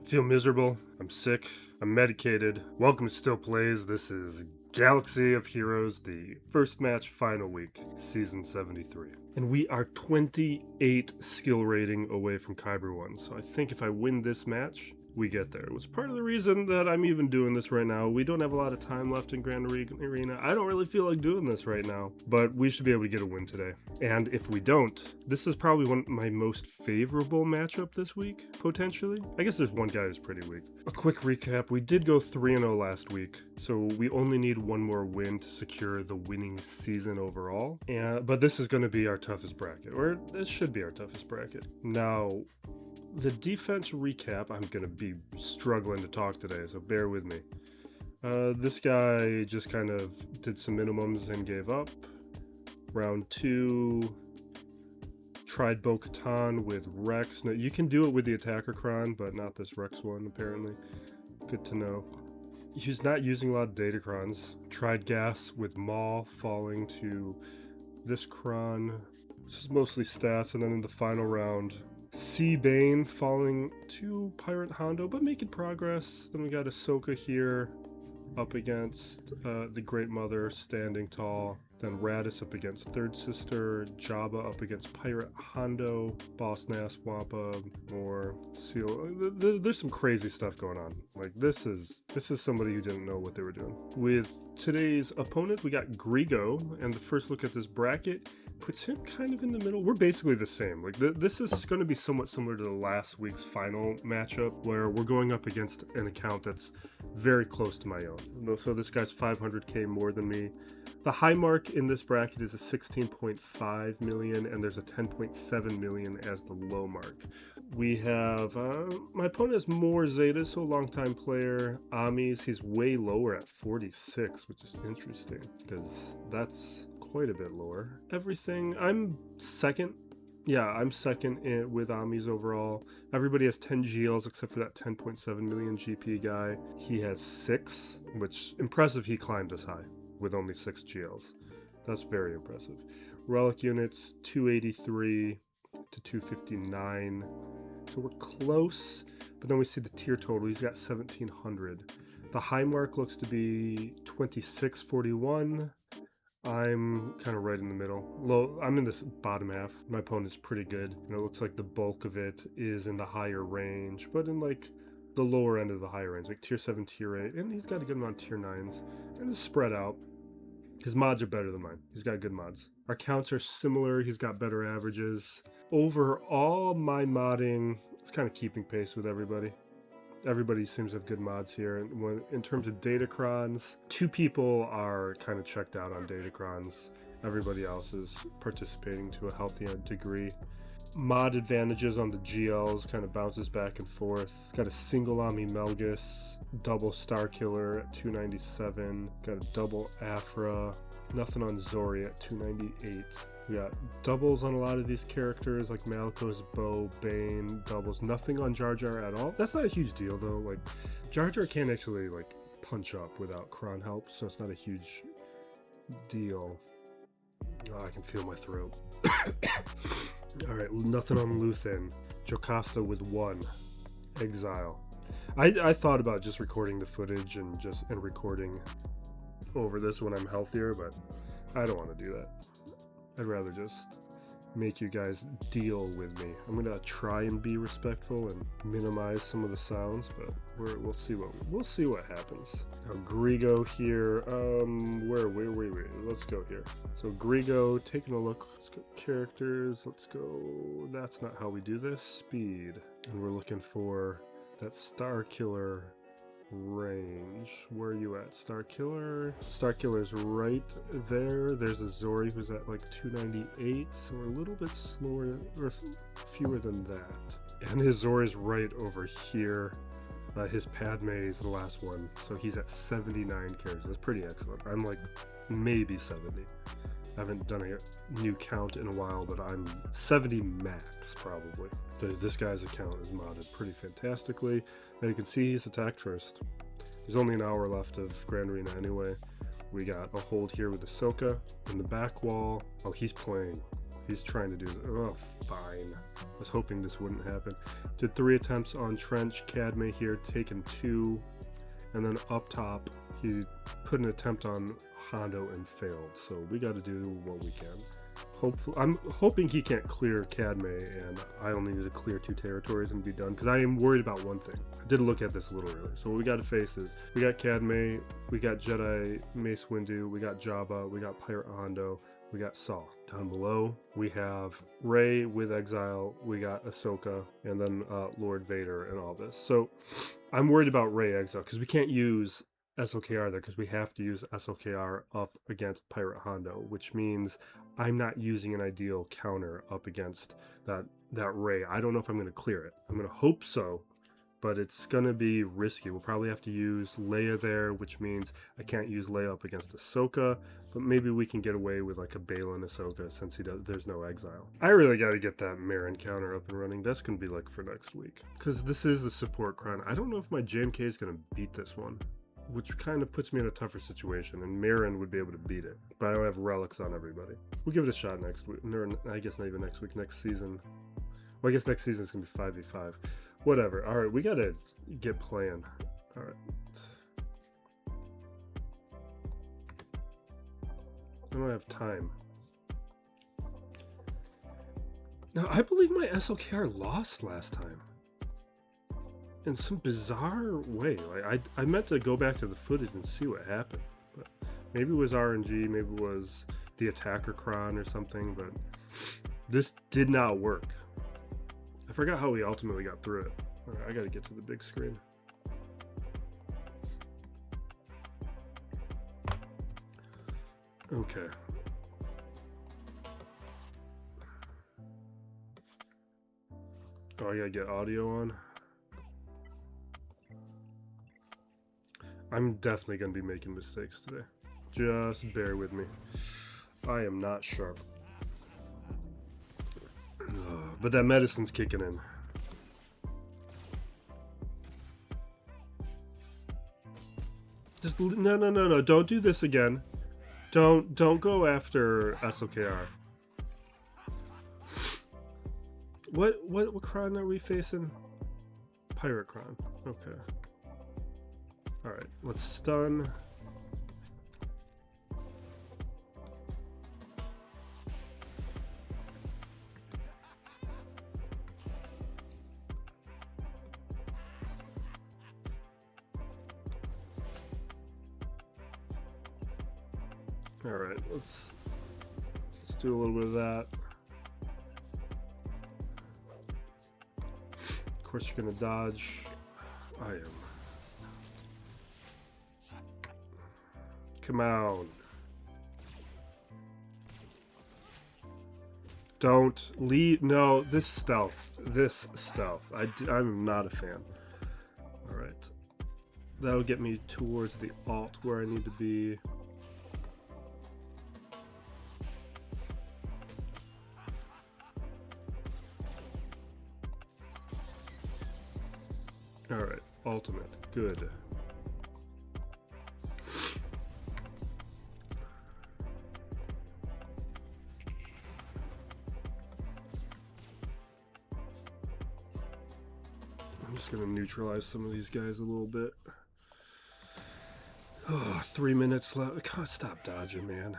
Feel miserable. I'm sick. I'm medicated. Welcome to Still Plays. This is Galaxy of Heroes, the first match final week, season 73. And we are 28 skill rating away from Kyber 1. So I think if I win this match, we get there. It was part of the reason that I'm even doing this right now. We don't have a lot of time left in Grand Arena. I don't really feel like doing this right now, but we should be able to get a win today. And if we don't, this is probably one of my most favorable matchup this week, potentially. I guess there's one guy who's pretty weak. A quick recap, we did go 3-0 last week, so we only need one more win to secure the winning season overall. But this is going to be our toughest bracket, or this should be our toughest bracket. Now, the defense recap, I'm going to be struggling to talk today, so bear with me. This guy just kind of did some minimums and gave up. Round 2, tried Bo-Katan with Rex. Now, you can do it with the attacker Kron, but not this Rex one, apparently. Good to know. He's not using a lot of Datacrons. Tried Gas with Maul, falling to this Kron. This is mostly stats, and then in the final round, Sea Bane falling to Pirate Hondo, but making progress. Then we got Ahsoka here up against the Great Mother, standing tall. Then Radis up against Third Sister, Jabba up against Pirate Hondo, Boss Nass, Wampa, more Seal. There's some crazy stuff going on. Like this is somebody who didn't know what they were doing. With today's opponent, we got Grigo, and the first look at this bracket puts him kind of in the middle. We're basically the same. Like this is going to be somewhat similar to the last week's final matchup, where we're going up against an account that's very close to my own. So this guy's 500k more than me. The high mark in this bracket is a 16.5 million, and there's a 10.7 million as the low mark. We have, my opponent has more Zetas, so a long-time player. Amis, he's way lower at 46, which is interesting, because that's quite a bit lower. Everything, I'm second. Yeah, I'm second with Amis overall. Everybody has 10 GLs except for that 10.7 million GP guy. He has 6, which impressive he climbed this high with only 6 GLs. That's very impressive. Relic units, 283 to 259. So we're close, but then we see the tier total. He's got 1,700. The high mark looks to be 2641. I'm kind of right in the middle. I'm in this bottom half. My opponent's pretty good, and it looks like the bulk of it is in the higher range, but in like the lower end of the higher range, like tier 7, tier 8, and he's got a good amount of tier 9s, and it's spread out. His mods are better than mine. He's got good mods. Our counts are similar. He's got better averages. Overall, my modding is kind of keeping pace with everybody. Everybody seems to have good mods here. And in terms of Datacrons, 2 people are kind of checked out on Datacrons. Everybody else is participating to a healthy degree. Mod advantages on the GLs kind of bounces back and forth. Got a single Ami Melgus, double Star Killer at 297. Got a double Afra. Nothing on Zori at 298. We got doubles on a lot of these characters, like Maliko's Bow, Bane, doubles. Nothing on Jar Jar at all. That's not a huge deal though. Like Jar Jar can't actually like punch up without Kron help, so it's not a huge deal. Oh, I can feel my throat. Alright, nothing on Luthen. Jocasta with 1. Exile. I thought about just recording the footage and recording over this when I'm healthier, but I don't want to do that. I'd rather just make you guys deal with me. I'm gonna try and be respectful and minimize some of the sounds, but we'll see what happens. Now Grigo here. Wait. Let's go here. So Grigo, taking a look. Let's go characters. Let's go. That's not how we do this. Speed, and we're looking for that Star Killer range. Where are you at, Star Killer? Star Killer's right there. There's a Zori who's at like 298, so we're a little bit slower, or fewer than that. And his Zori's right over here. His Padme is the last one, so he's at 79 characters. That's pretty excellent. I'm like maybe 70. I haven't done a new count in a while, but I'm 70 max probably. This guy's account is modded pretty fantastically. Now you can see he's attacked first. There's only an hour left of Grand Arena anyway. We got a hold here with Ahsoka in the back wall. Oh, he's playing He's trying to do this. Oh, fine. I was hoping this wouldn't happen. Did 3 attempts on Trench. Cadme here, taken 2. And then up top, he put an attempt on Hondo and failed. So we got to do what we can. Hopefully, I'm hoping he can't clear Cadme, and I only need to clear 2 territories and be done, because I am worried about one thing. I did look at this a little earlier. So what we got to face is, we got Cadme, we got Jedi Mace Windu, we got Jabba, we got Pirate Hondo, we got Saw. Down below, we have Rey with Exile, we got Ahsoka, and then Lord Vader and all this. So I'm worried about Rey Exile, because we can't use SOKR there, because we have to use SOKR up against Pirate Hondo, which means I'm not using an ideal counter up against that Rey. I don't know if I'm going to clear it. I'm going to hope so, but it's going to be risky. We'll probably have to use Leia there, which means I can't use Leia up against Ahsoka, but maybe we can get away with like a Baylan Ahsoka since there's no Exile. I really got to get that Marin counter up and running. That's going to be like for next week, because this is the support crown. I don't know if my JMK is going to beat this one, which kind of puts me in a tougher situation, and Marin would be able to beat it. But I don't have relics on everybody. We'll give it a shot next week. No, I guess not even next week, next season. Well, I guess next season is going to be 5v5. Whatever. All right, we got to get playing. All right. I don't have time. Now, I believe my SLKR lost last time. In some bizarre way. Like I meant to go back to the footage and see what happened, but maybe it was RNG, maybe it was the attacker cron or something, but this did not work. I forgot how we ultimately got through it. All right, I gotta get to the big screen. Okay. Oh, I gotta get audio on. I'm definitely going to be making mistakes today. Just bear with me. I am not sharp. But that medicine's kicking in. Just no. Don't do this again. Don't go after SOKR. What cron are we facing? Pirate cron. Okay. Alright, let's stun. Alright, let's do a little bit of that. Of course you're gonna dodge. I am. Come on. Don't leave. No, this stealth. I'm not a fan. Alright. That'll get me towards the alt where I need to be. Alright, ultimate. Good. I'm just gonna neutralize some of these guys a little bit. Oh, 3 minutes left. God, stop dodging, man.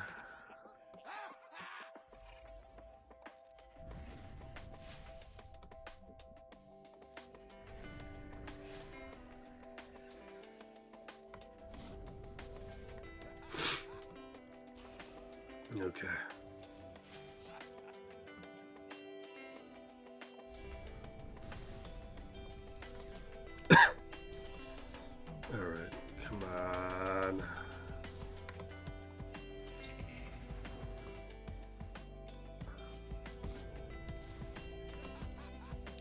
Okay. All right, come on.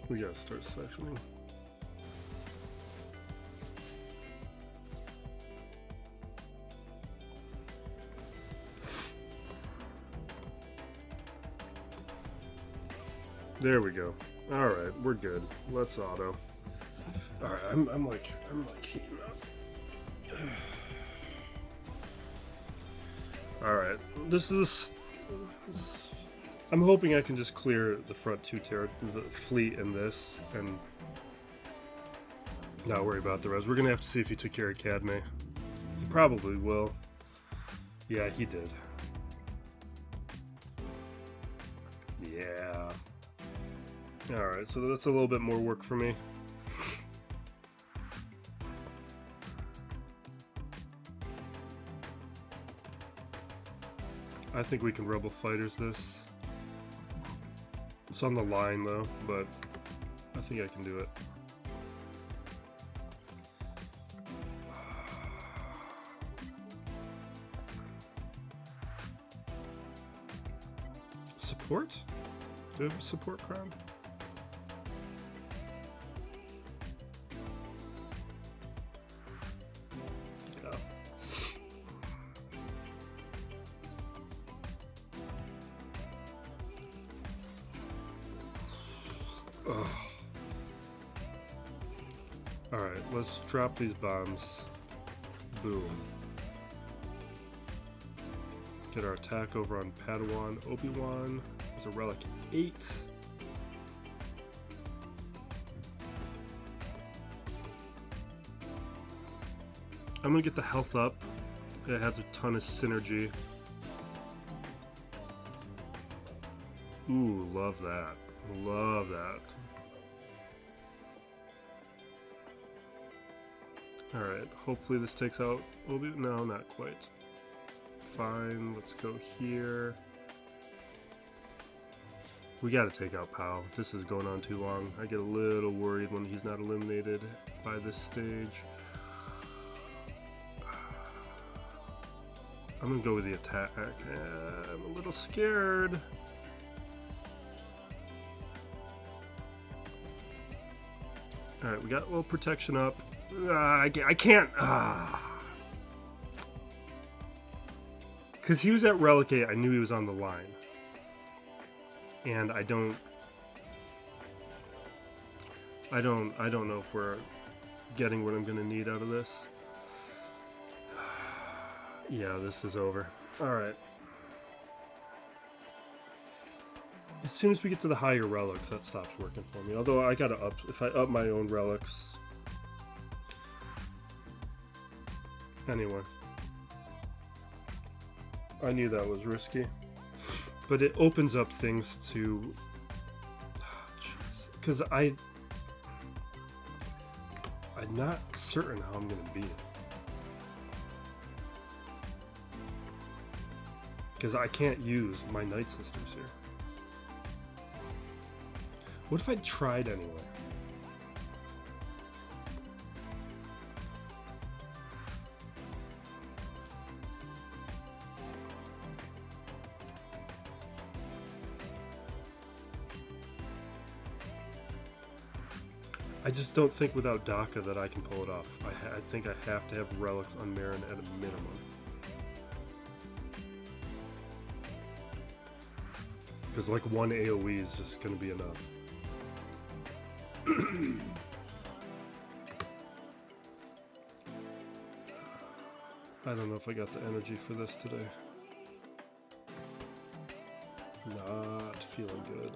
We gotta start siphoning. There we go. All right, we're good. Let's auto. All right, I'm like heating up. All right, this is I'm hoping I can just clear the front two the fleet and this, and not worry about the rest. We're gonna have to see if he took care of Cadme. He probably will. Yeah, he did. Yeah. Alright, so that's a little bit more work for me. I think we can Rebel Fighters this. It's on the line though, but I think I can do it. Support? Do I have a support crown? Yeah. Ugh. Alright, let's drop these bombs. Boom. Get our attack over on Padawan. Obi-Wan is a relic 8. I'm gonna get the health up. It has a ton of synergy. Ooh, love that. Love that. Alright, hopefully this takes out Obi. No, not quite. Fine, let's go here. We gotta take out Pow. This is going on too long. I get a little worried when he's not eliminated by this stage. I'm gonna go with the attack. I'm a little scared. Alright, we got a little protection up. I can't. Because he was at Relic 8, I knew he was on the line. And I don't know if we're getting what I'm going to need out of this. Yeah, this is over. Alright. As soon as we get to the higher relics, that stops working for me. Although I gotta up, if I up my own relics. Anyway. I knew that was risky. But it opens up things to... Because I'm not certain how I'm gonna beat it. Because I can't use my Night Sisters here. What if I tried anyway? I just don't think without DACA that I can pull it off. I think I have to have relics on Marin at a minimum. Because like one AoE is just going to be enough. I don't know if I got the energy for this today. Not feeling good.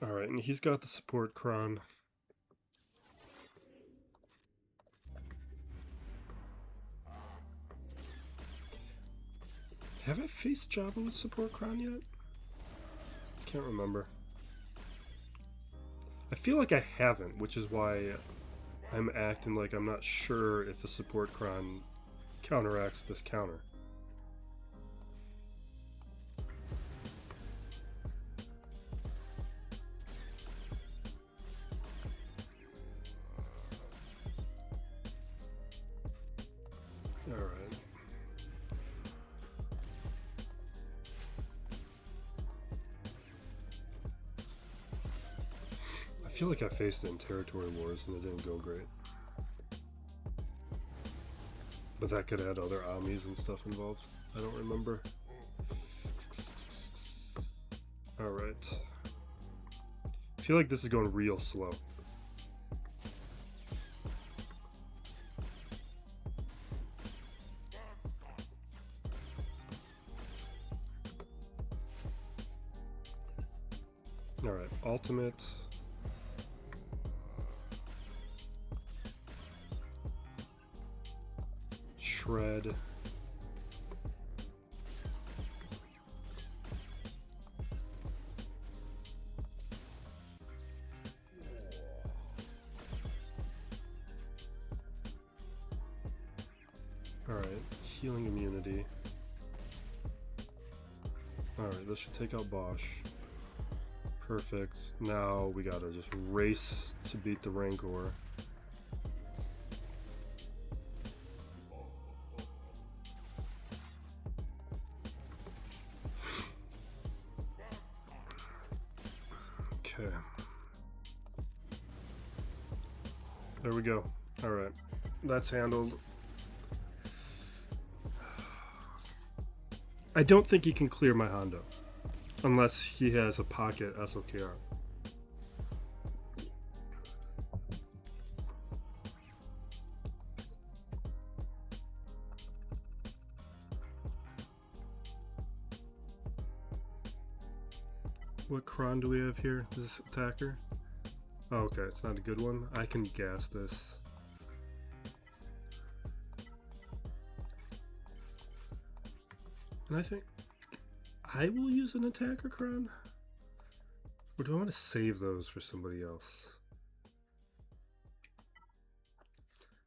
Alright, and he's got the support cron. Have I faced Jabba with support cron yet? Can't remember. I feel like I haven't, which is why I'm acting like I'm not sure if the support cron counteracts this counter. Alright. I feel like I faced it in Territory Wars and it didn't go great. But that could add other Amis and stuff involved. I don't remember. Alright. I feel like this is going real slow. Alright, ultimate. Shred. Alright, healing immunity. Alright, this should take out Bosch. Perfect. Now we gotta just race to beat the Rancor. Okay. There we go. Alright. That's handled. I don't think he can clear my Hondo. Unless he has a pocket SOKR. What cron do we have here? This attacker? Oh, okay, it's not a good one. I can gas this. And I think I will use an attacker cron? Or do I want to save those for somebody else?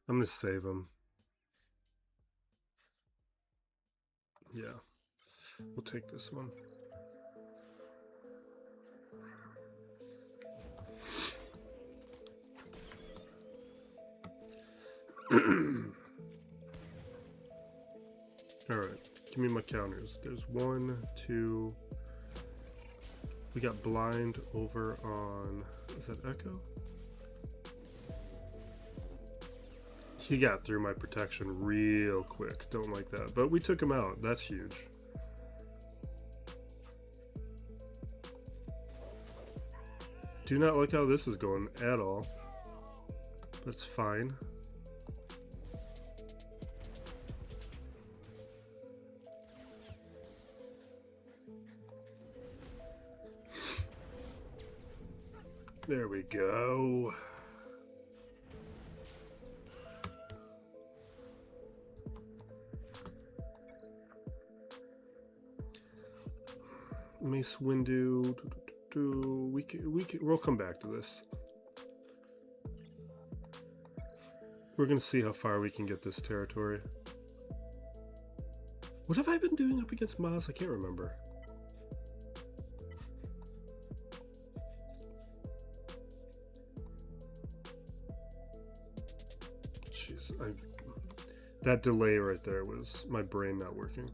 I'm going to save them. Yeah. We'll take this one. Alright. Give me my counters. There's 1, 2. We got blind over on, is that Echo? He got through my protection real quick. Don't like that. But we took him out. That's huge. Do not like how this is going at all. That's fine. There we go. Mace Windu. We'll come back to this. We're gonna see how far we can get this territory. What have I been doing up against Maz? I can't remember. That delay right there was my brain not working.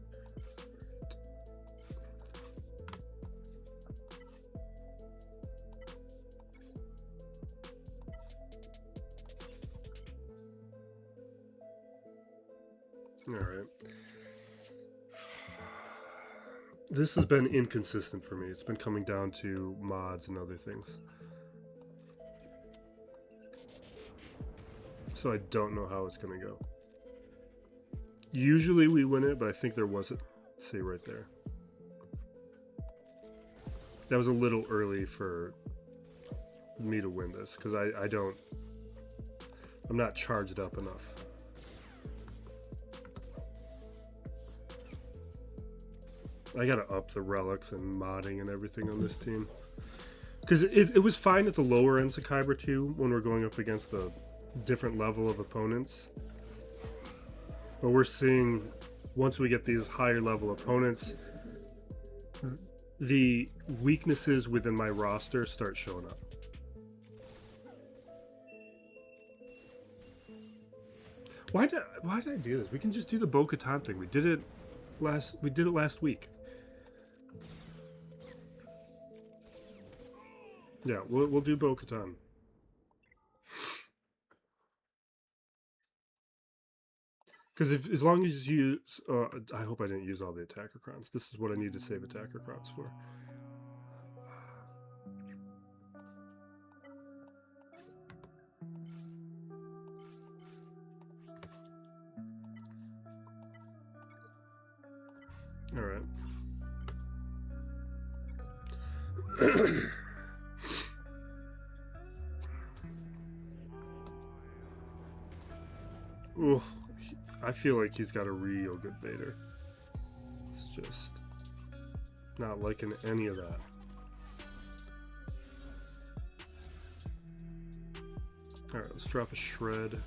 All right. This has been inconsistent for me. It's been coming down to mods and other things. So I don't know how it's going to go. Usually we win it, but I think there was a... See right there. That was a little early for me to win this, because I'm not charged up enough. I gotta up the relics and modding and everything on this team. Because it was fine at the lower ends of Kyber 2 when we're going up against the different level of opponents. But we're seeing, once we get these higher level opponents, the weaknesses within my roster start showing up. Why did I do this? We can just do the Bo-Katan thing. We did it last week. Yeah, we'll do Bo-Katan. Because as long as you use... I hope I didn't use all the attacker crowns. This is what I need to save attacker crowns for. Alright. I feel like he's got a real good baiter. It's just not liking any of that. Alright, let's drop a shred.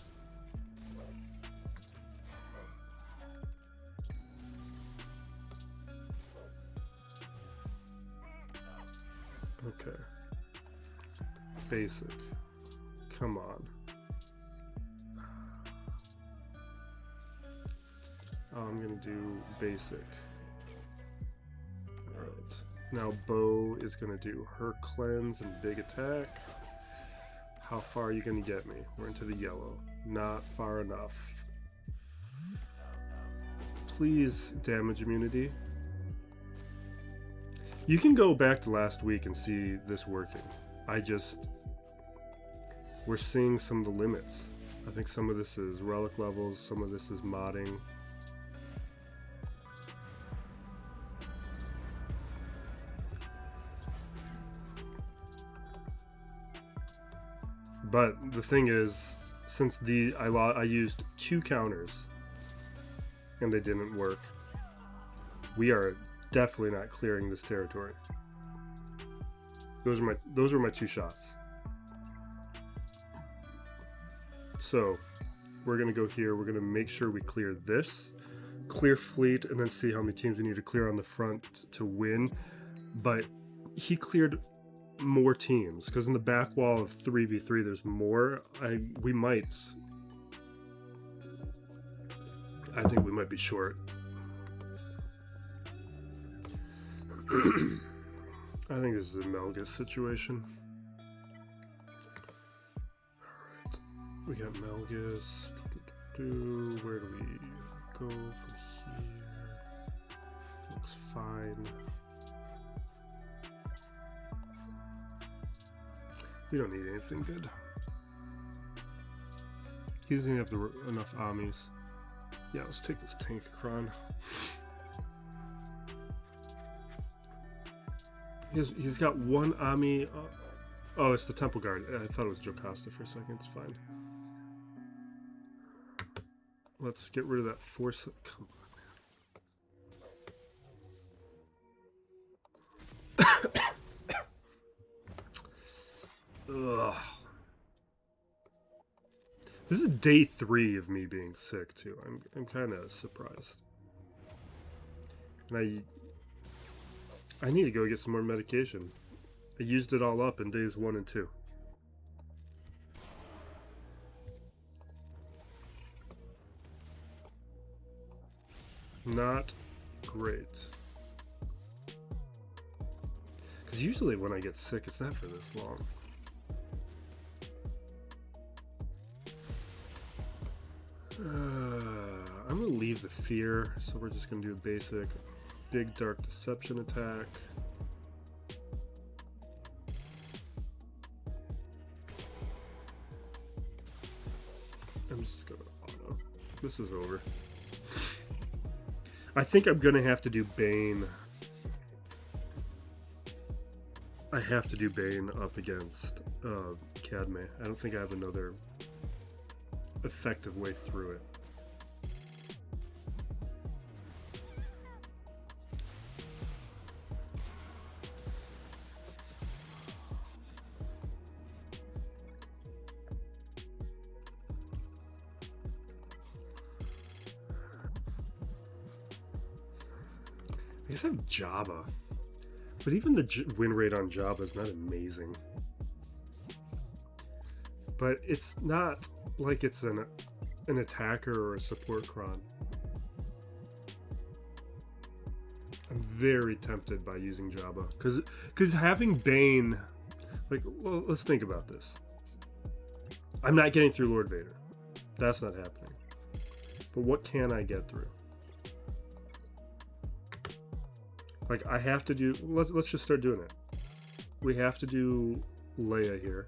Okay. Basic. Come on. I'm gonna do basic. Alright. Now Bo is gonna do her cleanse and big attack. How far are you gonna get me? We're into the yellow. Not far enough. Please, damage immunity. You can go back to last week and see this working. We're seeing some of the limits. I think some of this is relic levels, some of this is modding. But the thing is, since I used 2 counters and they didn't work, we are definitely not clearing this territory. Those are my 2 shots. So we're gonna go here. We're gonna make sure we clear this, clear fleet, and then see how many teams we need to clear on the front to win. But he cleared more teams because in the back wall of 3v3 there's more. I think we might be short. I think this is a Melgus situation. Alright, we got Melgus. Where do we go from here? Looks fine. We don't need anything good. He doesn't have enough Amis. Yeah, let's take this Tankacron. He's got 1 Ami. Oh, it's the Temple Guard. I thought it was Jocasta for a second. It's fine. Let's get rid of that force. Come on, man. Ugh. This is day 3 of me being sick too. I'm kind of surprised. And I need to go get some more medication. I used it all up in days 1 and 2. Not great. Because usually when I get sick, it's not for this long. I'm going to leave the fear, so we're just going to do a basic big dark deception attack. I'm just going to auto. This is over. I think I'm going to have to do Bane. I have to do Bane up against Cadme. I don't think I have another effective way through it. I guess I have Jabba, but even the win rate on Jabba is not amazing. But it's not like it's an attacker or a support cron. I'm very tempted by using Jabba because having Bane, like, well, let's think about this. I'm not getting through Lord Vader. That's not happening. But what can I get through? Like, I have to do, let's just start doing it. We have to do Leia here.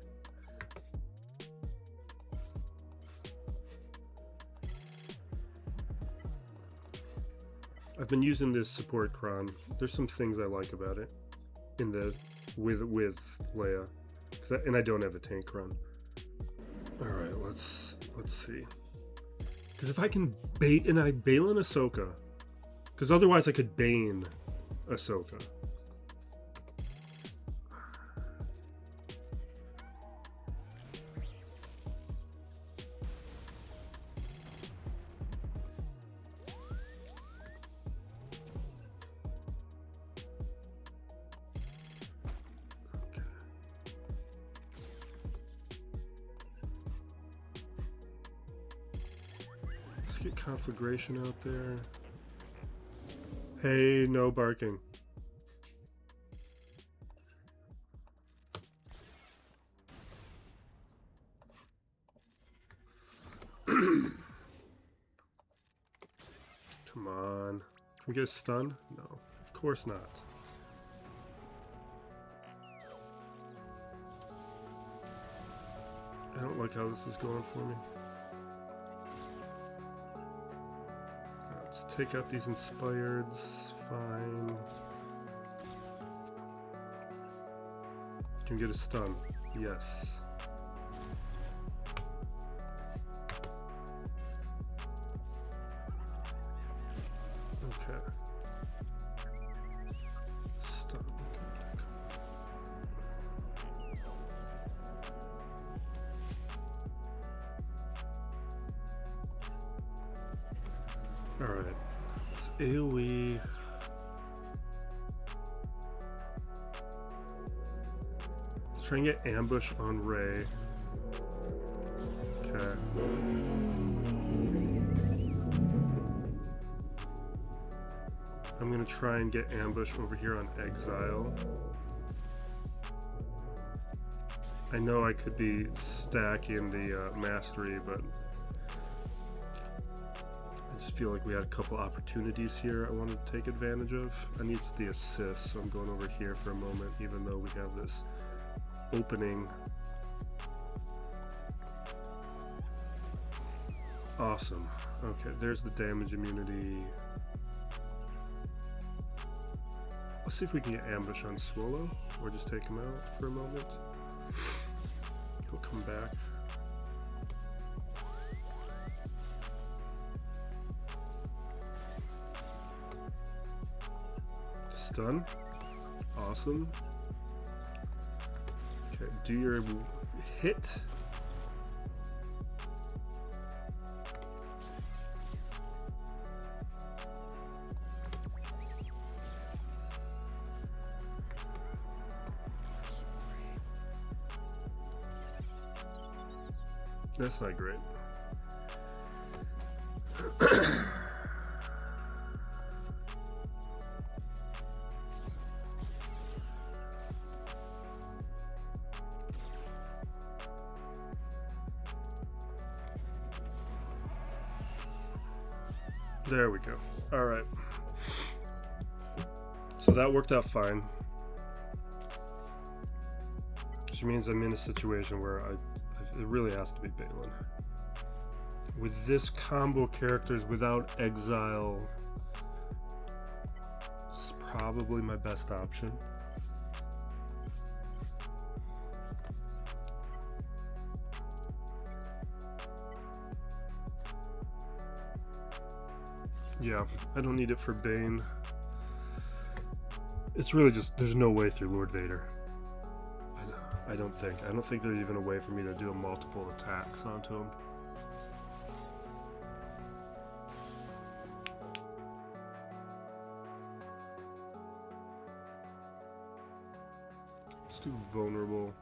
I've been using this support cron. There's some things I like about it in the with Leia, and I don't have a tank cron. All right, let's see. Because if I can bait, and I Balin Ahsoka, because otherwise I could Bane Ahsoka. Let's get conflagration out there. Hey, no barking. Come on. Can we get a stun? No, of course not. I don't like how this is going for me. Let's take out these inspireds. Fine. Can we get a stun? Yes. Okay. Stun. Alright. It's AoE. Let's try and get ambush on Rey. Okay. I'm gonna try and get ambush over here on Exile. I know I could be stacking the mastery, but I just feel like we had a couple opportunities here I wanted to take advantage of. I need the assist, so I'm going over here for a moment, even though we have this opening. Awesome. Okay, there's the damage immunity. Let's see if we can get ambush on Swallow, or just take him out for a moment. He'll come back. Stun. Awesome. Okay, do your hit. That's not great. There we go. All right. So that worked out fine. Which means I'm in a situation where it really has to be Balin. With this combo characters without exile, it's probably my best option. Yeah, I don't need it for Bane. It's really just, there's no way through Lord Vader. I don't think there's even a way for me to do multiple attacks onto him. Let's do vulnerable.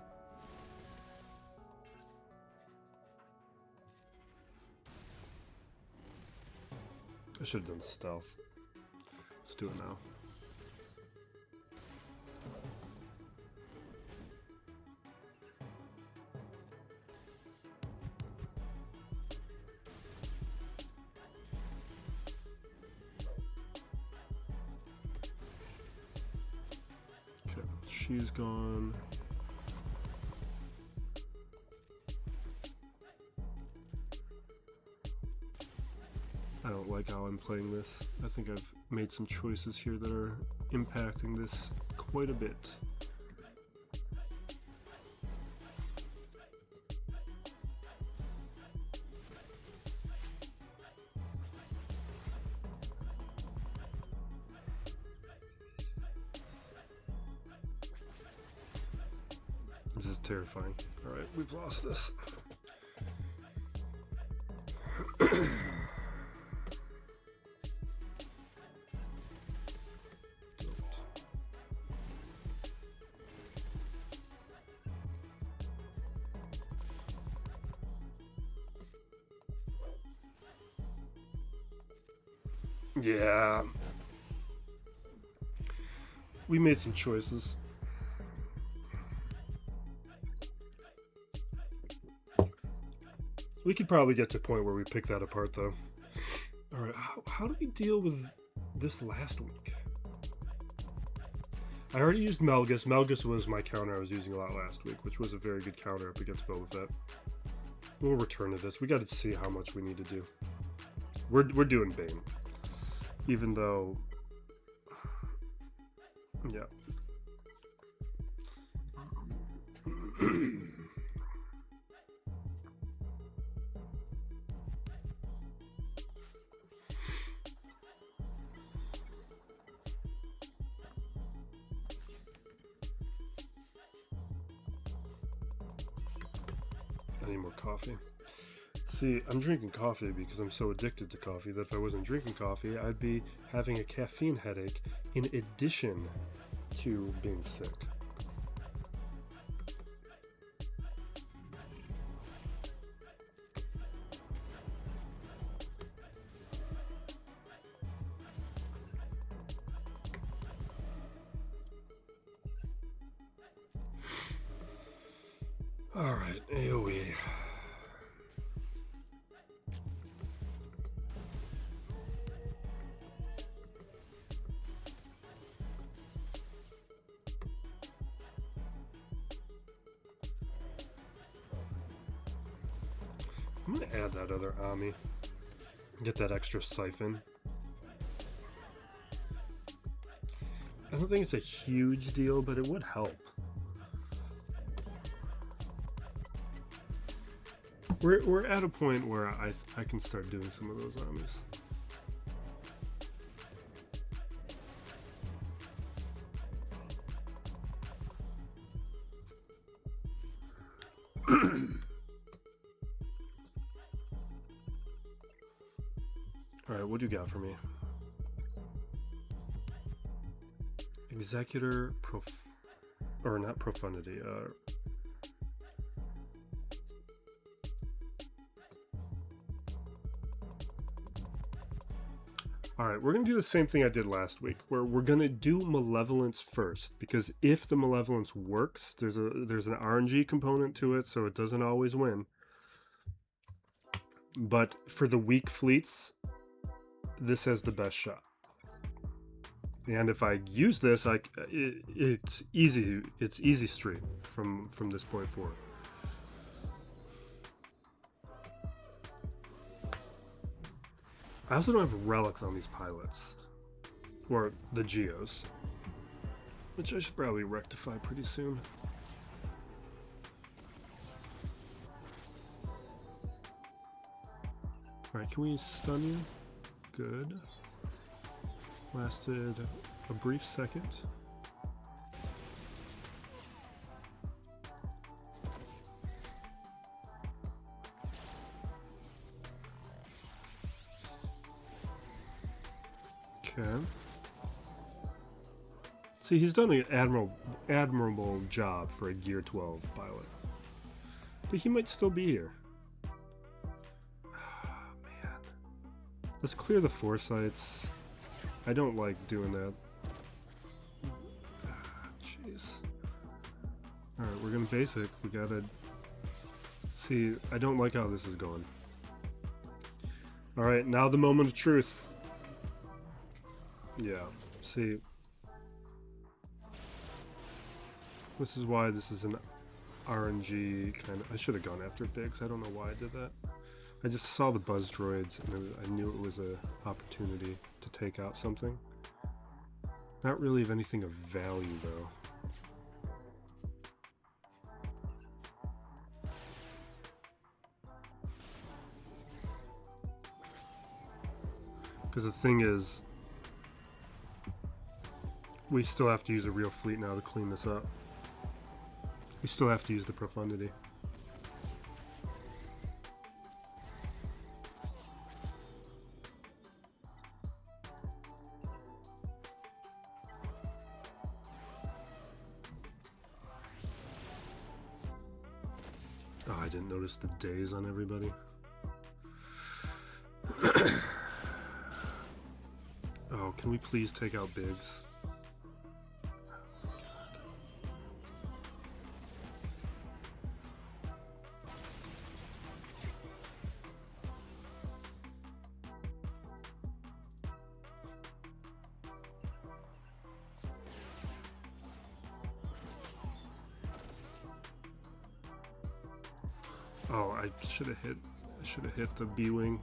I should have done stealth. Let's do it now. Okay, she's gone. I don't like how I'm playing this. I think I've made some choices here that are impacting this quite a bit. This is terrifying. Alright, we've lost this. Yeah. We made some choices. We could probably get to a point where we pick that apart, though. Alright, how do we deal with this last week? I already used Melgus. Melgus was my counter I was using a lot last week, which was a very good counter up against Boba Fett. We'll return to this. We got to see how much we need to do. We're doing Bane. Even though... Yeah. I need more coffee. See, I'm drinking coffee because I'm so addicted to coffee that if I wasn't drinking coffee, I'd be having a caffeine headache in addition to being sick. Alright, AoE. I'm gonna add that other Ami. Get that extra siphon. I don't think it's a huge deal, but it would help. We're at a point where I can start doing some of those Amis. Alright, what do you got for me? Executor or not profundity, Alright, we're going to do the same thing I did last week, where we're going to do Malevolence first, because if the Malevolence works, there's an RNG component to it, so it doesn't always win. But for the weak fleets, this has the best shot. And if I use this, it's easy stream from this point forward. I also don't have relics on these pilots, or the Geos, which I should probably rectify pretty soon. Alright, can we stun you? Good. Lasted a brief second. Okay. See, he's done an admirable job for a Gear 12 pilot. But he might still be here. Man. Let's clear the foresights. I don't like doing that. Jeez. Alright, we're gonna basic. We gotta... See, I don't like how this is going. Alright, now the moment of truth. Yeah, see, this is why this is an RNG kind of... I should have gone after Biggs. I don't know why I did that. I just saw the buzz droids and I knew it was an opportunity to take out something. Not really of anything of value, though. Because the thing is, we still have to use a real fleet now to clean this up. We still have to use the profundity. Oh, I didn't notice the days on everybody. Oh, can we please take out Biggs? Oh, I should have hit the B-wing.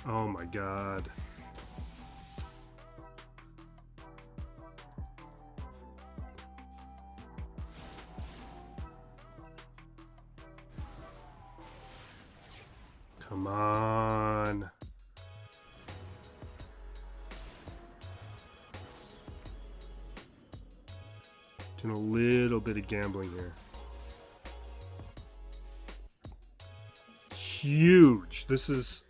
Oh my god. Come on. Doing a little bit of gambling here. Huge. This is...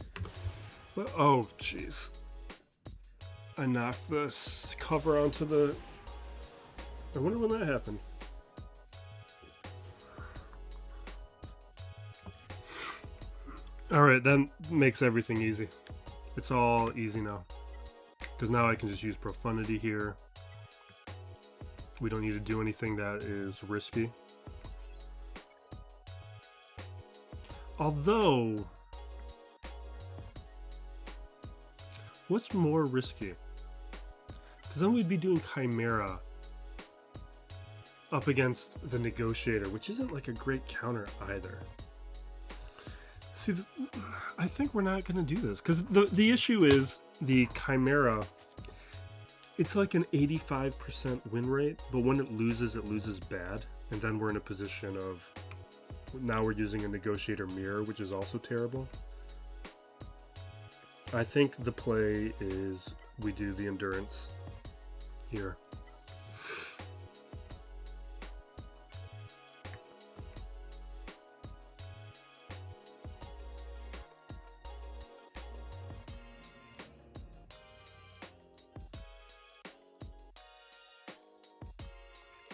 Oh, jeez. I knocked this cover onto the... I wonder when that happened. Alright, that makes everything easy. It's all easy now. Because now I can just use profundity here. We don't need to do anything that is risky. Although, what's more risky? Because then we'd be doing Chimera up against the Negotiator, which isn't like a great counter either. See, I think we're not going to do this. Because the issue is the Chimera... It's like an 85% win rate, but when it loses bad. And then we're in a position of... Now we're using a Negotiator Mirror, which is also terrible. I think the play is we do the Endurance here.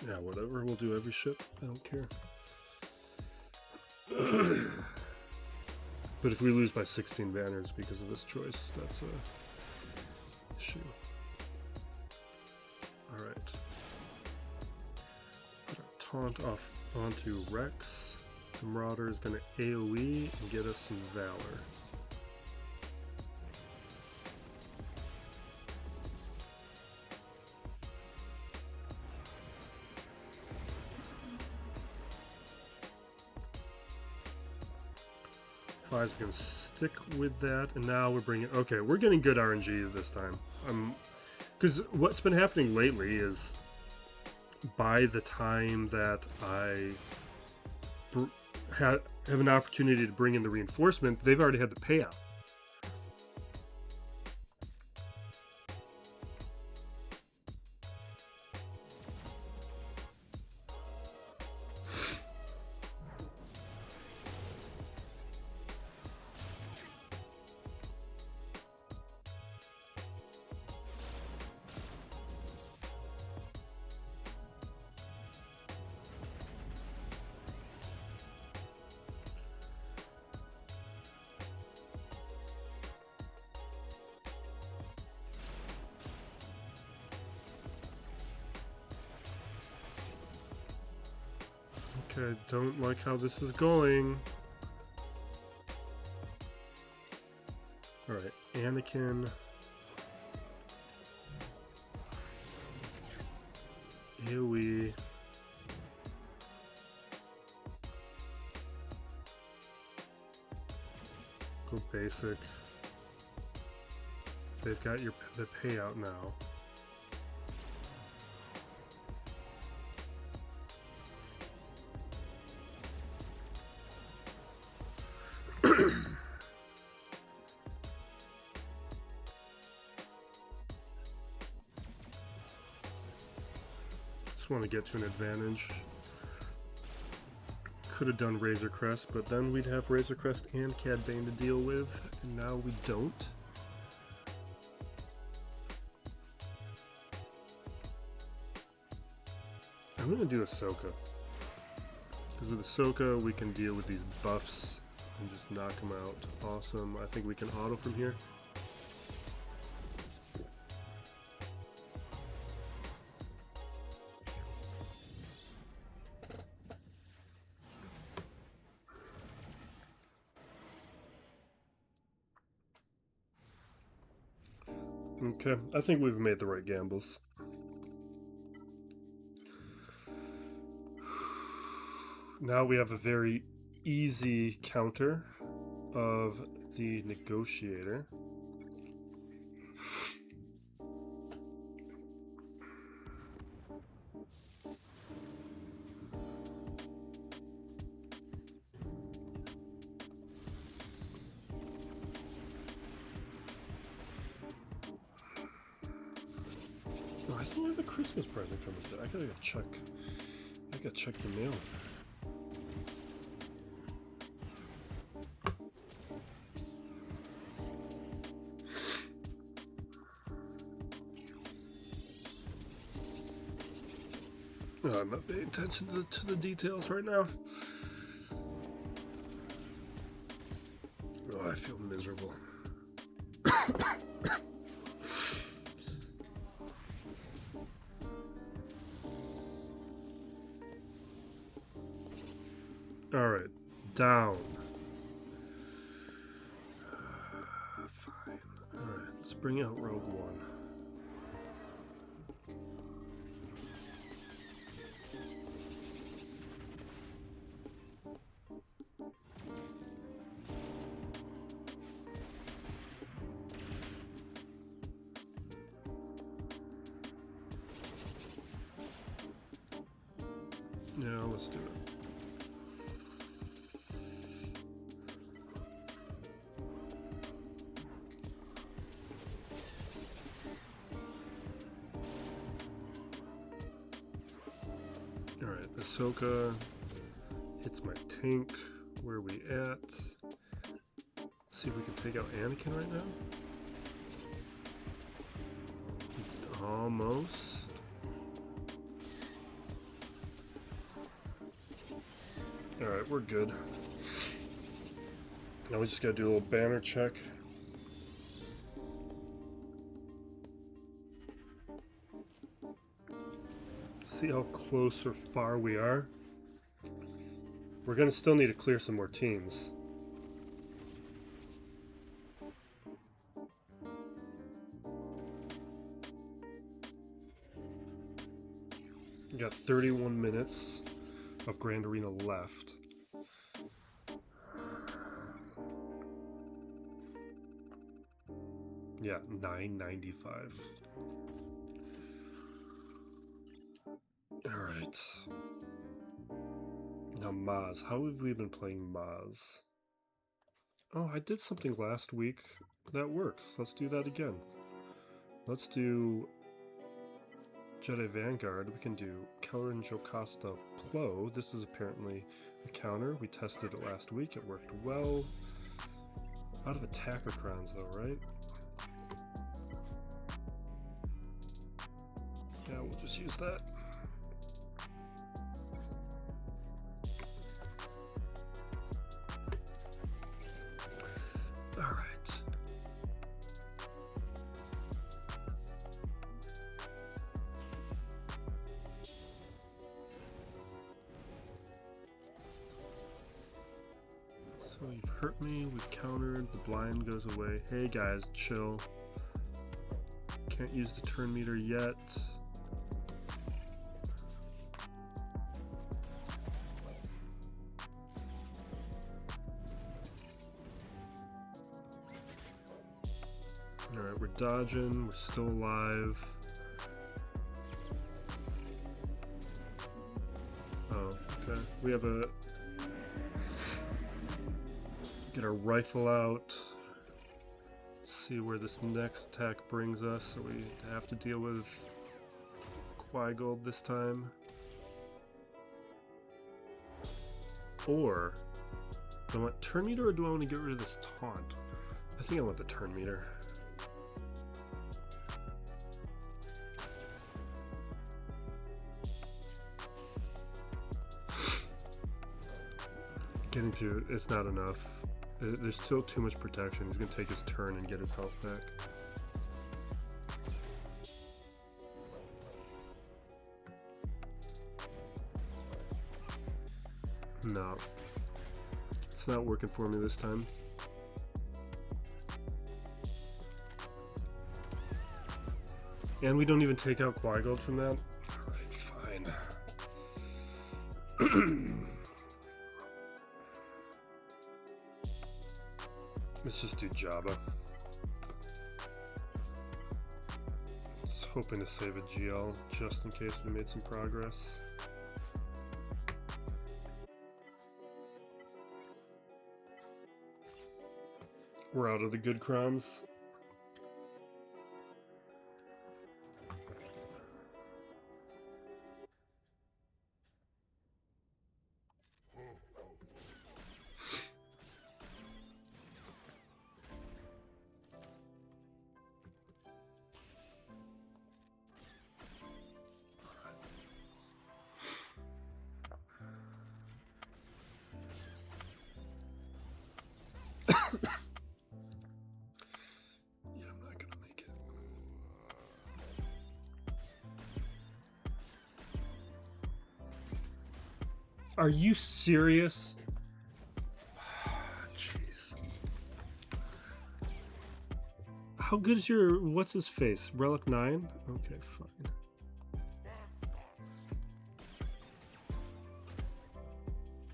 Yeah, whatever. We'll do every ship. I don't care. But if we lose by 16 banners because of this choice, that's a issue. Alright. Put a taunt off onto Rex. The Marauder is going to AoE and get us some Valor. Five's gonna stick with that, and now we're bringing... Okay, we're getting good RNG this time. Because what's been happening lately is by the time that I have an opportunity to bring in the reinforcement, they've already had the payout. Okay, don't like how this is going. Alright, Anakin. AoE. Go basic. They've got the payout now. want to get to an advantage. Could have done Razor Crest, but then we'd have Razor Crest and Cad Bane to deal with, and now we don't. I'm gonna do Ahsoka, because with Ahsoka we can deal with these buffs and just knock them out. Awesome. I think we can auto from here. Okay, I think we've made the right gambles. Now we have a very easy counter of the Negotiator. Oh, I think I have a Christmas present coming through. I gotta check the mail. Oh, I'm not paying attention to the details right now. Oh, I feel miserable. Alright, down. Fine. Alright, let's bring out Rogue One. Yeah, let's do it. Alright, Ahsoka hits my tank. Where are we at? Let's see if we can take out Anakin right now. Almost. Alright, we're good. Now we just gotta do a little banner check. See how close or far we are. We're gonna still need to clear some more teams. We got 31 minutes of Grand Arena left. Yeah, 995. Alright. Now Maz. How have we been playing Maz? Oh, I did something last week that works. Let's do that again. Let's do Jedi Vanguard. We can do Kelleran Jocasta Plo. This is apparently a counter. We tested it last week. It worked well. Out of attacker crowns though, right? Yeah, we'll just use that. Alright. So you've hurt me, we've countered, the blind goes away. Hey guys, chill. Can't use the turn meter yet. Alright, we're dodging, we're still alive. Oh, okay. We have a... Get our rifle out. See where this next attack brings us, so we have to deal with Qui-Gold this time. Or do I want turn meter or do I want to get rid of this taunt? I think I want the turn meter. Getting to it's not enough. There's still too much protection. He's gonna take his turn and get his health back. No. It's not working for me this time. And we don't even take out Quaigold from that? Alright, fine. Let's just do Jabba. Just hoping to save a GL just in case we made some progress. We're out of the good crowns. Are you serious? Jeez. How good is your, what's his face? Relic 9? Okay, fine.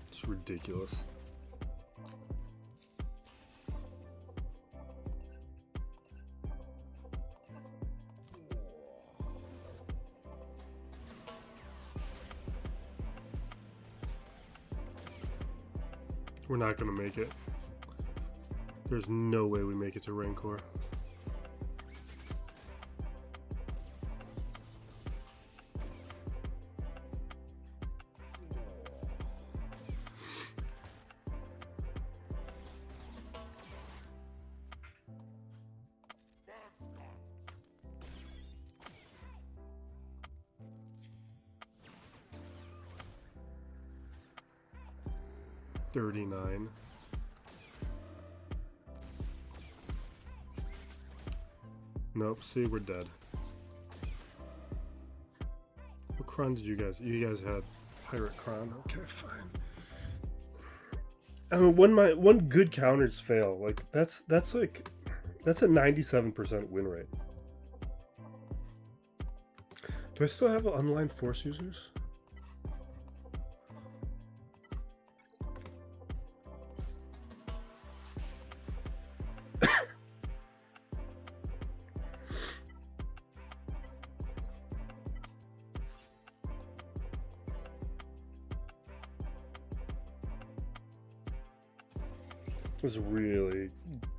It's ridiculous. We're not gonna make it. There's no way we make it to Rancor. $39. Nope, see, we're dead. What Kron did you guys? You guys had Pirate Kron. Okay, fine. I mean, when good counters fail, like that's a 97% win rate. Do I still have online force users? This is really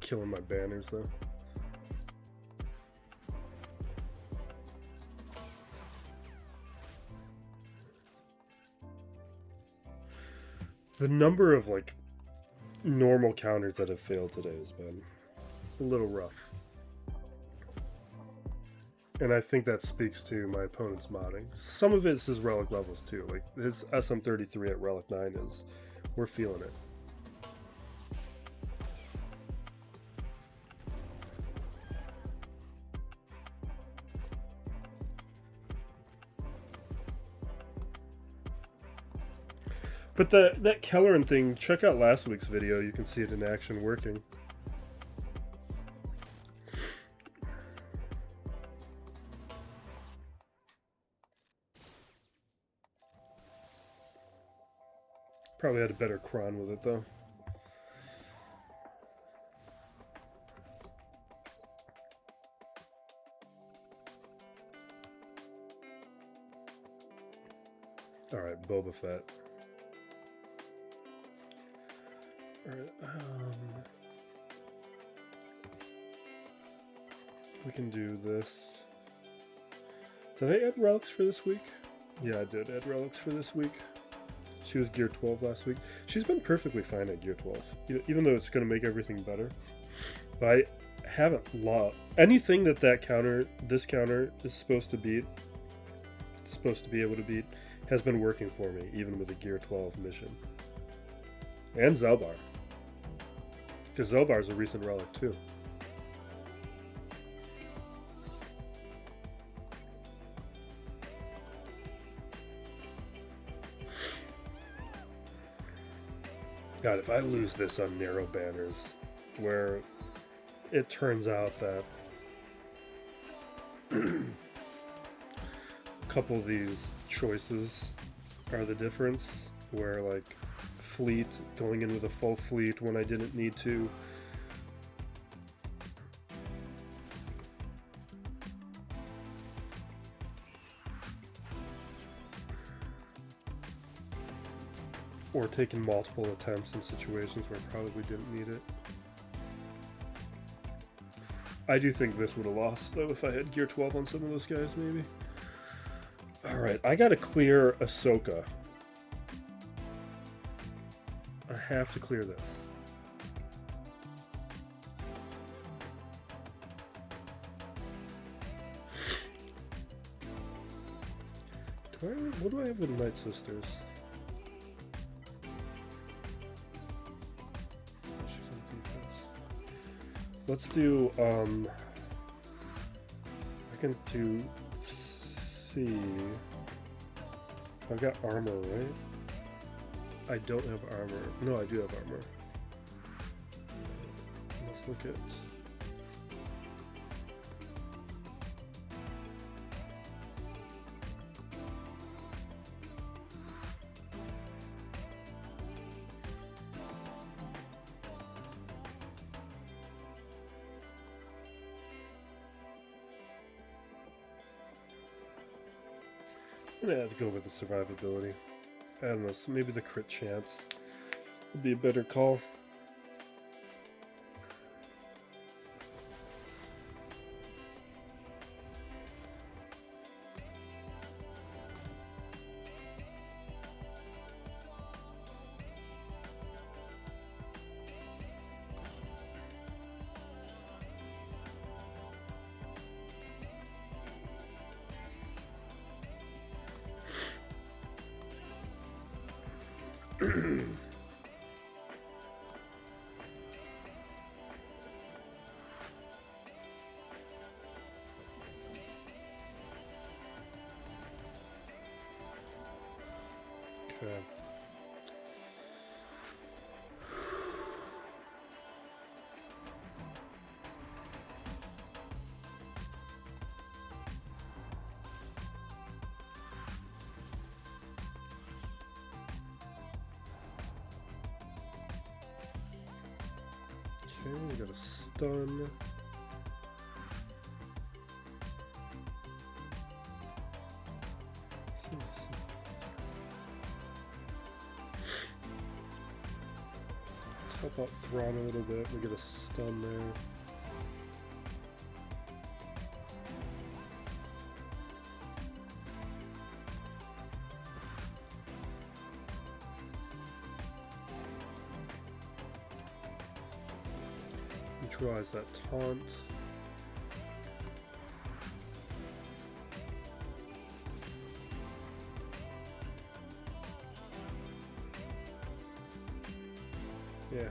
killing my banners, though. The number of, like, normal counters that have failed today has been a little rough. And I think that speaks to my opponent's modding. Some of it's his relic levels, too. Like, his SM33 at relic 9 is... we're feeling it. But that Kelleran thing, check out last week's video. You can see it in action working. Probably had a better Kron with it, though. Alright, Boba Fett. Alright, we can do this. Did I add relics for this week? Yeah, I did add relics for this week. She was Gear 12 last week. She's been perfectly fine at Gear 12, even though it's going to make everything better. But I haven't lost anything that this counter is supposed to beat, supposed to be able to beat, has been working for me, even with a Gear 12 mission. And Zelbar. Because Zelbar is a recent relic, too. God, if I lose this on narrow banners, where it turns out that a couple of these choices are the difference, where like fleet, going in with a full fleet when I didn't need to, or taking multiple attempts in situations where I probably didn't need it. I do think this would have lost, though, if I had Gear 12 on some of those guys, maybe. Alright, I gotta clear Ahsoka. I have to clear this. What do I have with Night Sisters? Let's do, I can do C. I've got armor, right? I don't have armor. No, I do have armor. Let's look at... I'm gonna have to go with the survivability. I don't know, so maybe the crit chance would be a better call. Okay. Okay, we got a stun. Help out Thrawn a little bit. We get a stun there. Neutralize that taunt. Yeah.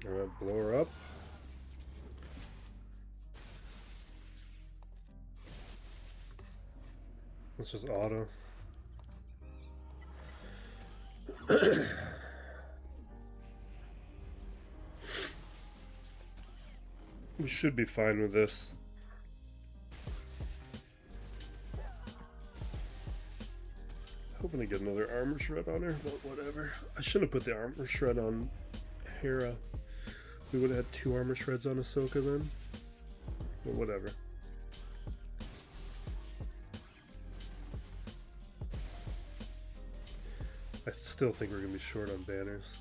Alright, blow her up. Let's just auto. We should be fine with this. hoping to get another armor shred on her, but whatever. I shouldn't have put the armor shred on Hera. We would have had 2 armor shreds on Ahsoka then. But whatever. I still think we're going to be short on banners.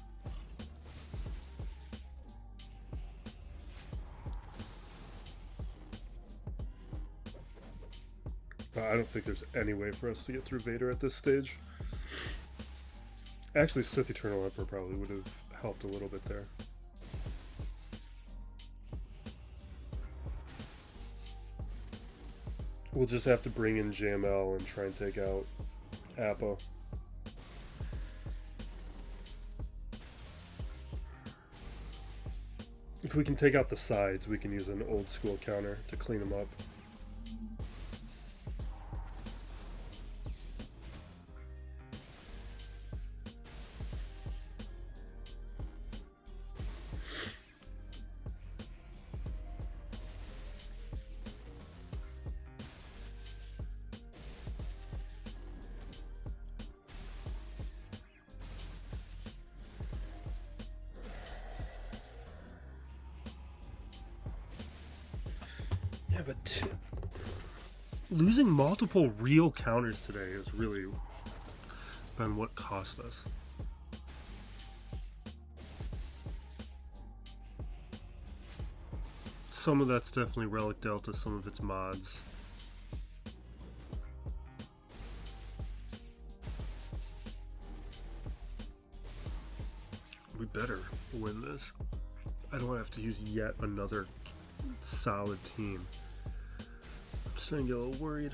I don't think there's any way for us to get through Vader at this stage. Actually, Sith Eternal Emperor probably would have helped a little bit there. We'll just have to bring in JML and try and take out Appa. If we can take out the sides, we can use an old school counter to clean them up. Yeah, but losing multiple real counters today has really been what cost us. Some of that's definitely Relic Delta, some of it's mods. We better win this. I don't have to use yet another solid team. I'm starting to get a little worried.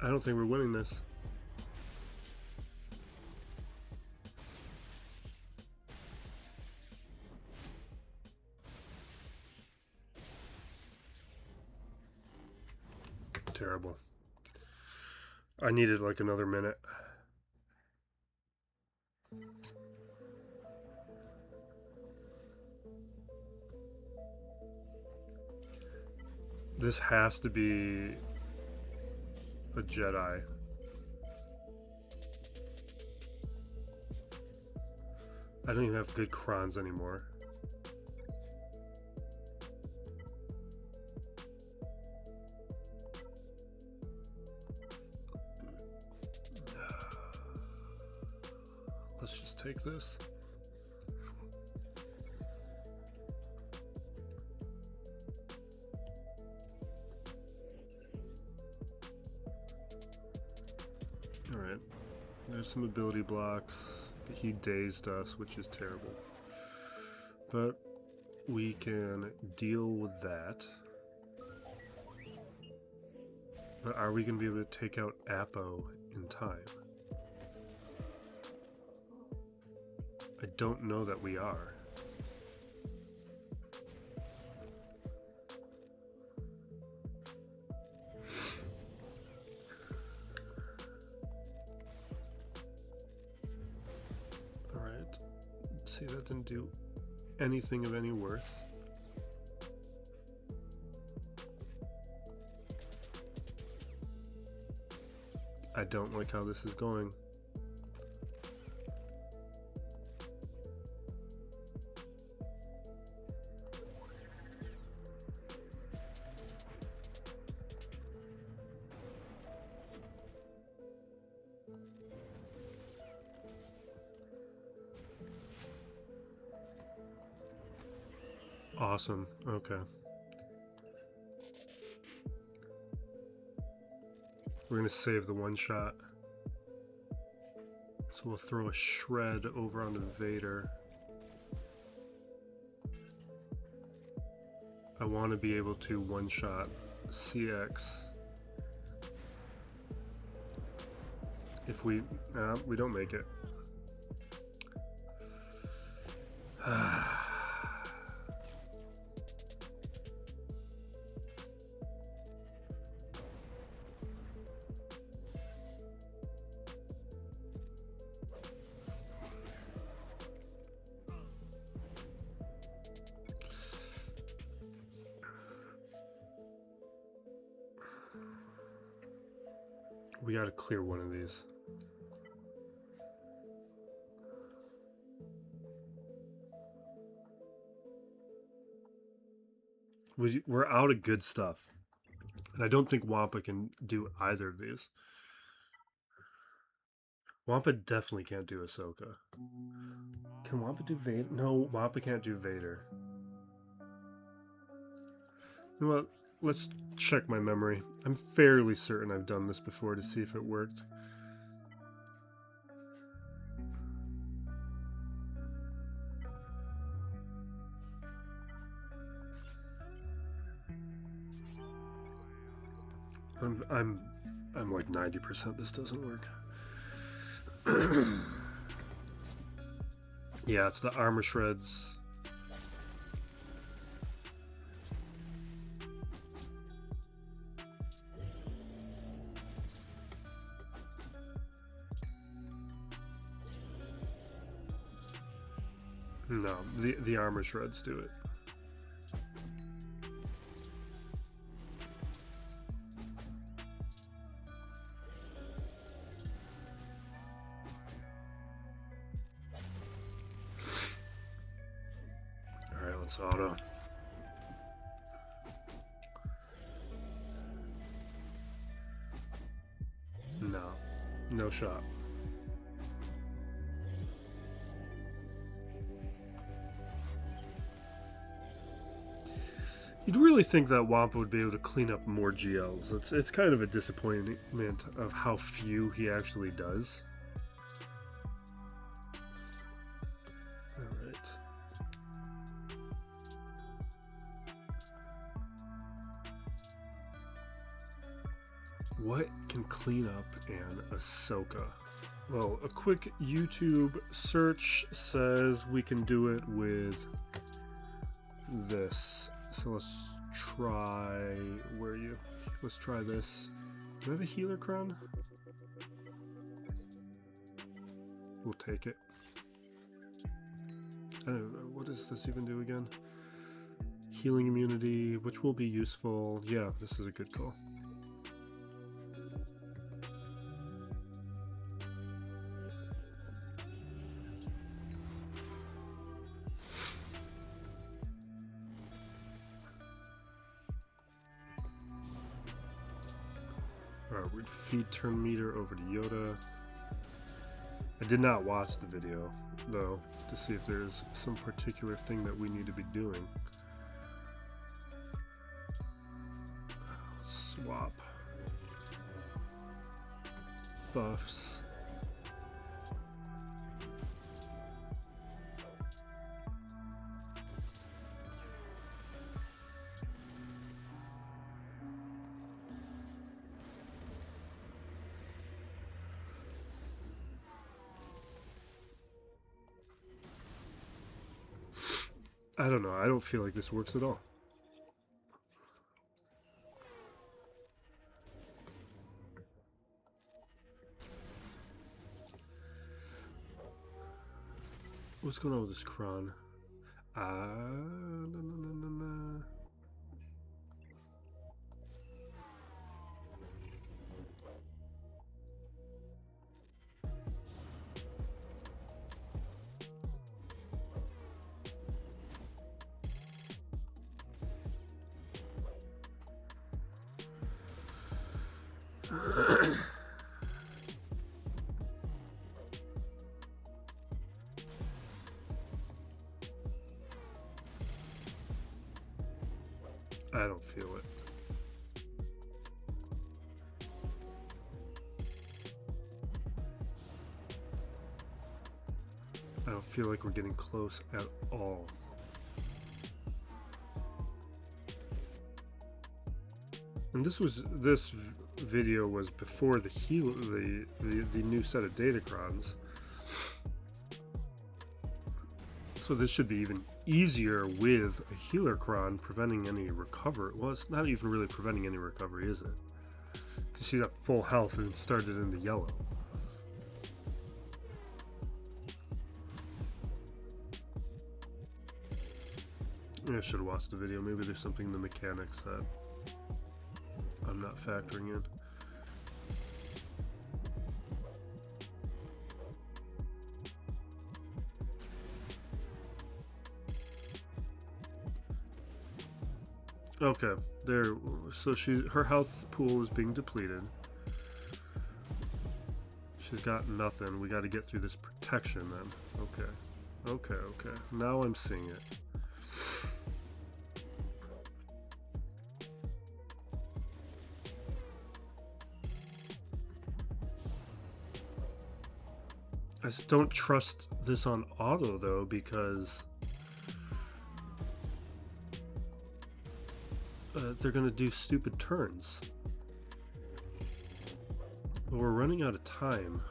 I don't think we're winning this. Terrible. I needed like another minute. This has to be a Jedi. I don't even have good crons anymore. Let's just take this. Alright, there's some ability blocks. He dazed us, which is terrible. But we can deal with that. But are we going to be able to take out Apo in time? I don't know that we are. Alright. See, that didn't do anything of any worth. I don't like how this is going. Awesome. Okay. We're going to save the one shot. So we'll throw a shred over onto Vader. I want to be able to one shot CX. If we don't make it. We gotta clear one of these. We're out of good stuff. And I don't think Wampa can do either of these. Wampa definitely can't do Ahsoka. Can Wampa do Vader? No, Wampa can't do Vader. You know what? Let's check my memory. I'm fairly certain I've done this before to see if it worked. I'm like 90% this doesn't work. Yeah, it's the armor shreds. No, the armor shreds do it. Alright, let's auto. No. No shot. You'd really think that Wampa would be able to clean up more GLs. It's kind of a disappointment of how few he actually does. Alright. What can clean up an Ahsoka? Well, a quick YouTube search says we can do it with this. So let's try, where are you? Let's try this. Do I have a healer crown? We'll take it. I don't know, what does this even do again? Healing immunity, which will be useful. Yeah, this is a good call. Alright, we'd feed turn meter over to Yoda. I did not watch the video, though, to see if there's some particular thing that we need to be doing. Swap. Buffs. I don't know. I don't feel like this works at all. What's going on with this cron? No. I don't feel it. I don't feel like we're getting close at all. And this video was before the new set of datacrons. So this should be even easier with a healer cron preventing any recovery. Well, it's not even really preventing any recovery, is it? Because she's at full health and started in the yellow. I should have watched the video. Maybe there's something in the mechanics that I'm not factoring in. Okay, there. So her health pool is being depleted. She's got nothing. We got to get through this protection then. Okay. Now I'm seeing it. I just don't trust this on auto though, because they're gonna do stupid turns. But we're running out of time.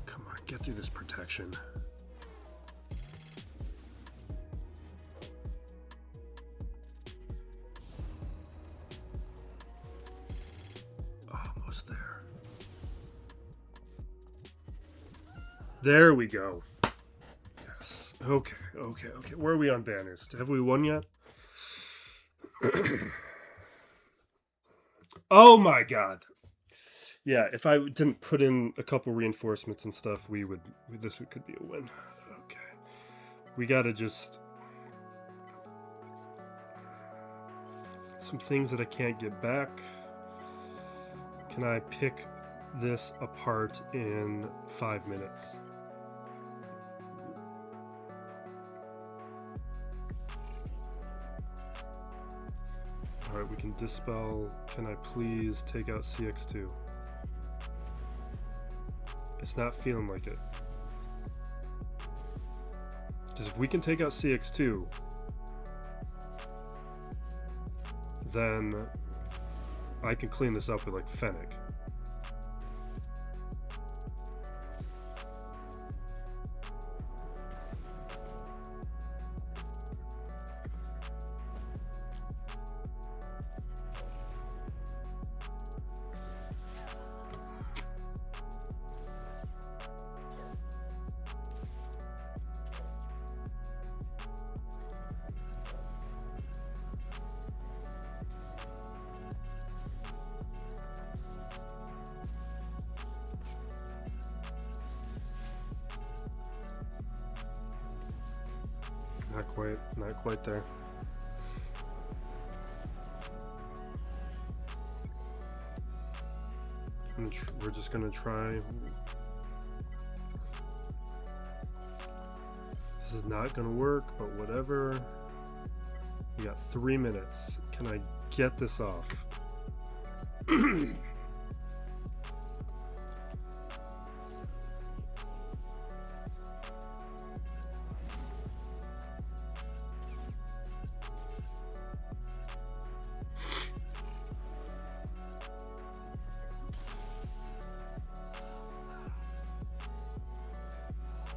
Come on, get through this protection. Almost there. There we go. Yes. Okay. Where are we on banners? Have we won yet? Oh my god. Yeah, if I didn't put in a couple reinforcements and stuff, this could be a win. Okay. We gotta just... Some things that I can't get back. Can I pick this apart in 5 minutes? Alright, we can dispel. Can I please take out CX2? It's not feeling like it. Because if we can take out CX2, then I can clean this up with like Fennec. Not quite there. We're just gonna try. This is not gonna work, but whatever. We got 3 minutes. Can I get this off?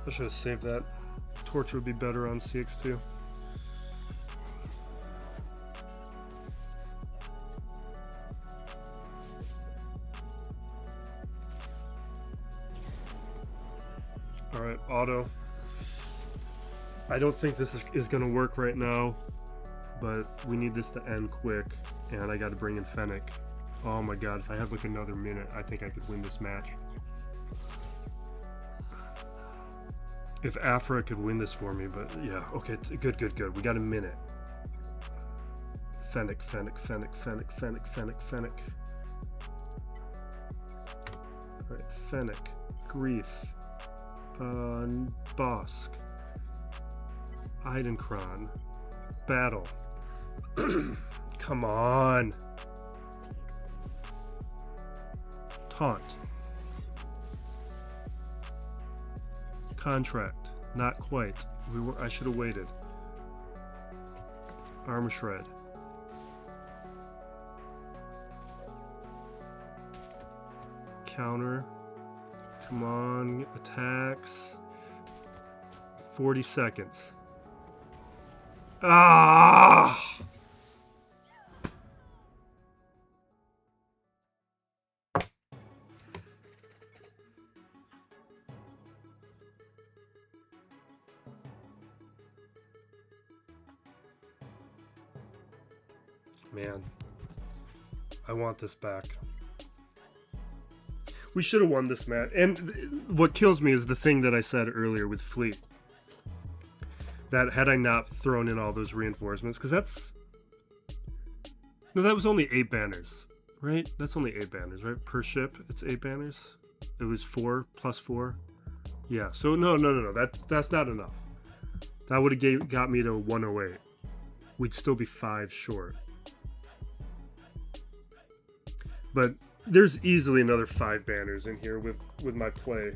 I should have saved that. Torture would be better on CX2. Alright, auto. I don't think this is going to work right now, but we need this to end quick, and I got to bring in Fennec. Oh my god, if I had like another minute, I think I could win this match. If Afra could win this for me, but yeah, okay, good. We got a minute. Fennec. Alright, Fennec. Grief. Bosk. Eidenkron. Battle. Come on. Taunt. Contract. Not quite. I should have waited. Armor Shred. Counter. Come on. Attacks. 40 seconds. Ah! Man, I want this back. We should have won this match. And what kills me is the thing that I said earlier with Fleet. That had I not thrown in all those reinforcements, because that's... No, that was only 8 banners, right? That's only 8 banners, right? Per ship, it's 8 banners. It was 4 plus 4. Yeah, so no. That's not enough. That would have got me to 108. We'd still be 5 short. But there's easily another 5 banners in here with my play.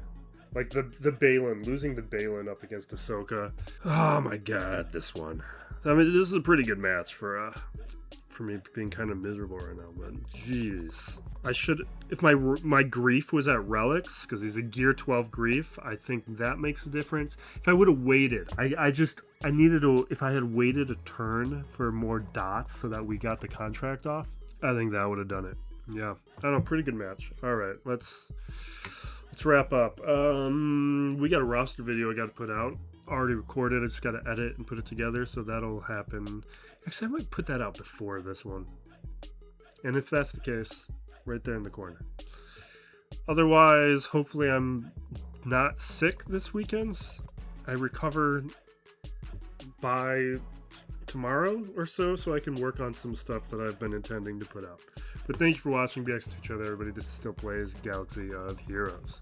Like the Balin, losing the Balin up against Ahsoka. Oh my god, this one. I mean, this is a pretty good match for me being kind of miserable right now, but jeez. I should, if my grief was at relics, because he's a gear 12 grief, I think that makes a difference. If I would have waited, I needed to, if I had waited a turn for more dots so that we got the contract off, I think that would have done it. Yeah, I don't know, pretty good match. All right, let's wrap up. We got a roster video I got to put out. Already recorded. I just got to edit and put it together, so that'll happen. Actually, I might put that out before this one. And if that's the case, right there in the corner. Otherwise, hopefully I'm not sick this weekend. I recover by tomorrow or so I can work on some stuff that I've been intending to put out. But thank you for watching. Be excellent to each other, everybody. This is Still Plays Galaxy of Heroes.